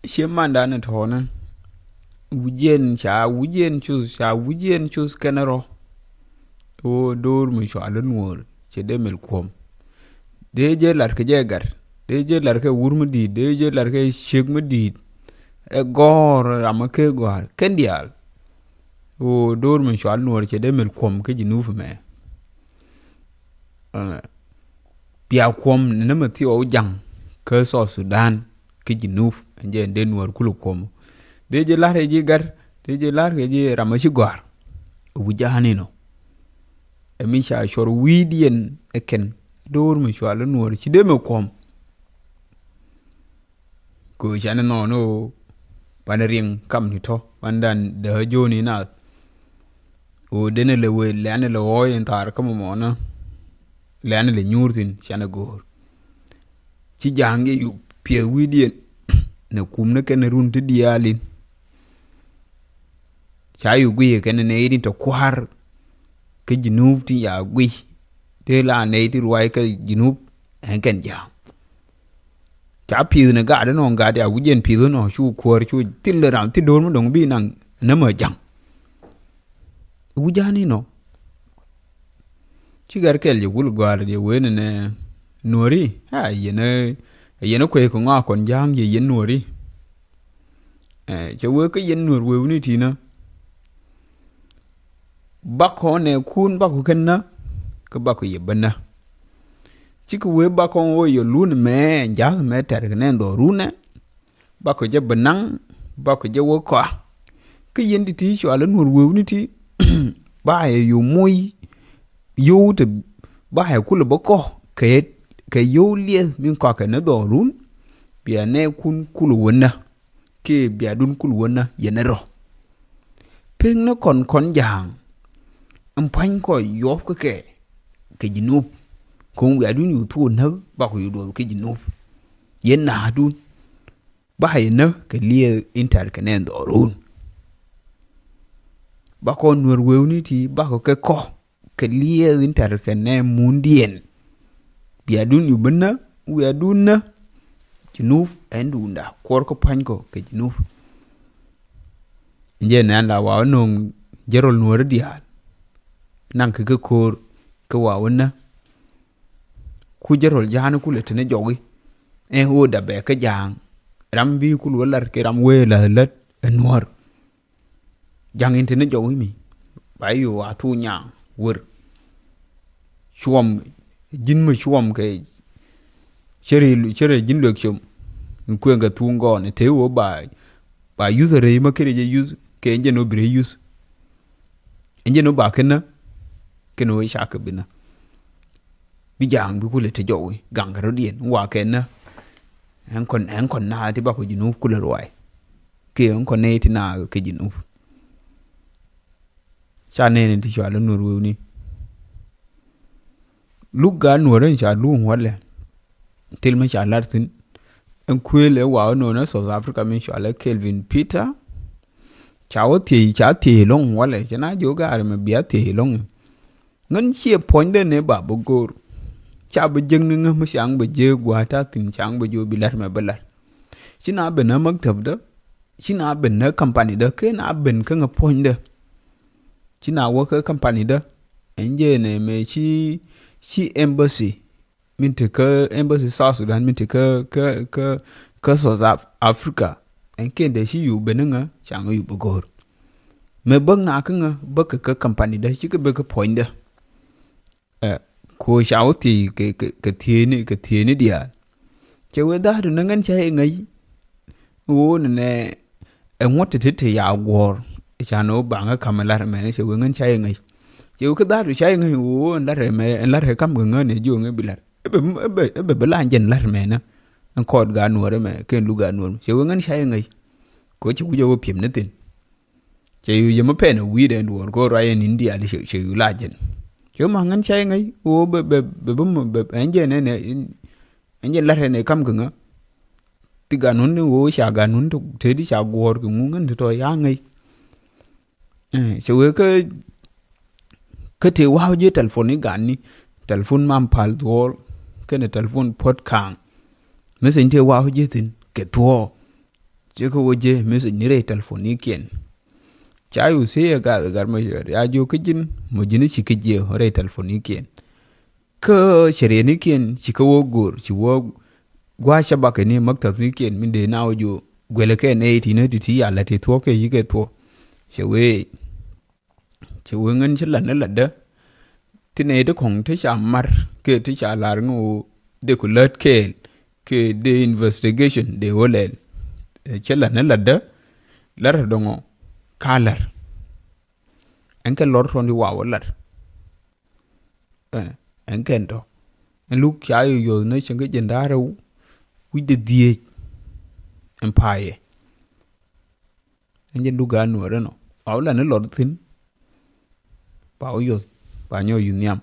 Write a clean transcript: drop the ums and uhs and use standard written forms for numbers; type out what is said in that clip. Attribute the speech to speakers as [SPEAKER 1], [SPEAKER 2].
[SPEAKER 1] She man dan at hona. Wujen chus kenero. O dor mi sho alen wor. Che demel kwom. Deje lar ke jegar. Deje lar ke wurmu di. Deje lar ke shigmu di. E gor amake gor. Kendial. O dor mi sho alen wor che demel kwom ke jinuf me. Pia kwom nema ti o jang. Ke so Sudan. Ke jinuf. Nje den wor kulu kwom. Deje lar ke jegar. Deje lar ke je ramashi gor. Wujahani no. Emisha shor widien eken. Dor mi sho alen wor che demel kwom. Ko chane no panering kam ni to. Pandan de joni na. O dene le we lane le oy entar kama mona. Lane le nyurtin chane gor. Chi jange yu pia widien. Na kumne kene runti dialin. Cha yu gwi kene ne idin to kwar. Ke jinub ti ya gwi. Te la ne ti ruwai ke jinub enken jang. Cha pia na gada no gada ya wujien pia no shu kwar shu tilla ram ti dormu dong bi nang nama jang. Wujani no. Chigar kel je wul gwar je wene ne nori. Ha yene kwe ko nga kon jang je yen nori. Che we ke yen nor we uni tina. Bako ne kun bako kenna. Ke bako ye bana. Chika we bako o yo lune me jang me ter ne ndo rune. Bako je benang. Bako je wo kwa. Ke yen di ti sho ala nor we uni ti. Ba yo moy. Yo te ba kula bako. Ke yo lie min kwa ke ne do run. Bia ne kun kulu wena. Ke bia dun kulu wena yenero. Peng na kon jang. Mpany ko yop ke jinub. Kung bia dun yu tu na bako yu do ke jinub. Yen na dun. Ba na ke lie inter ke ne do run. Bako nwer wewniti bako ke ko. Ke lie inter ke ne mundien. Bia dun yu bena. Wea dun na. Jinuf endunda. Kwar ko pany ko ke jinuf. Nje na la wa nung jerol nwere dial. Nang ke kor ke wa wana. Ku jerol jahane kule tene jogi. Ho da be ke jang. Ram bi kul walar ke ram we la let enwar. Jang intene jogi mi. Bayo atu nyang wur. Shuam jinmu shuam ke chere jin lek chum. Nkwenga tungo ne te wo ba user re makere je use ke enje no bre use. Enje no ba kena keno we shaka bina. Bi jang bi kule te jowi gangaro dien wa kena. Enkon na ti ba ko jinuf kule rwai. Ke enkon ne ti na ke jinuf. Cha ne ti shwa lo nuru ni. Luga nuru sha lu wale. Tilma sha lartin. Nkwele wa no na South Africa min shwa Kelvin Peter. Cha ti long wale. Chana joga arme biya ti long. Ngan chia poinde ne ba bogor. Cha ba jeng nga ma shang ba je gwa ta tin chang ba jo bilar ma balar. China ben na maktab da. China ben na company da ke na ben ka nga poinde. China wa ka company da. Enje ne me chi embassy. Min te ka embassy South Sudan min te ka South Africa. Enke de shi yu ben nga chang yu bogor. Me bang na ka nga ba ka company da chi ka ba ka poinde. Ko shauti ke tieni dia. Che we da du nangan cha ngai. Wo ne enwote tete ya gwor. Cha no banga kamalar me ne che we ngan cha ngai. Che ke da du cha ngai wo ndare kam nga ne jo ngai bilar. Ebe bela jen lar me na. An kod ga nuore me ken lu ga nuore. Che we ngan cha ngai. Ko chi ku jo piem ne tin. Che yu yema pe no wi den wor ko Ryan India de che yu la jen. Chứ mà ngân chơi ngay ô bê anh chơi này anh chơi lát này cam cứng á thì cả nón ô xả cả nón thuộc thế đi xả guor cái ngu ngân thì thôi á ngay chứ cái thì wow với telephone này gắn ní telephone mam pal tuol cái này telephone pot kang mấy sinh thì wow với tin cái tuol chứ có waje message ni re telephone ni kien chayu se ga gar ma ya jo kijin mo jini ci kije re telephone ni kien ka shere ni kien ci ka wo gor ci wo gwa shabaka ni maktab ni kien min de na jo gwele ke ne ti ne ti ya la ti to ke yi ke to chewe ngân chỉ lần là đó thì này đó còn thấy chả mar cái thấy chả là ngô để có lợt cái the investigation để vô lên chỉ lần là đó là đó ngô color anh cái lọt from đi vào là anh cái đó anh lúc chả yêu nói chẳng cái chuyện đó đâu with the empire anh dân duga nữa đó nó bảo là nó lọt thính bảo yo ba nyo yu niam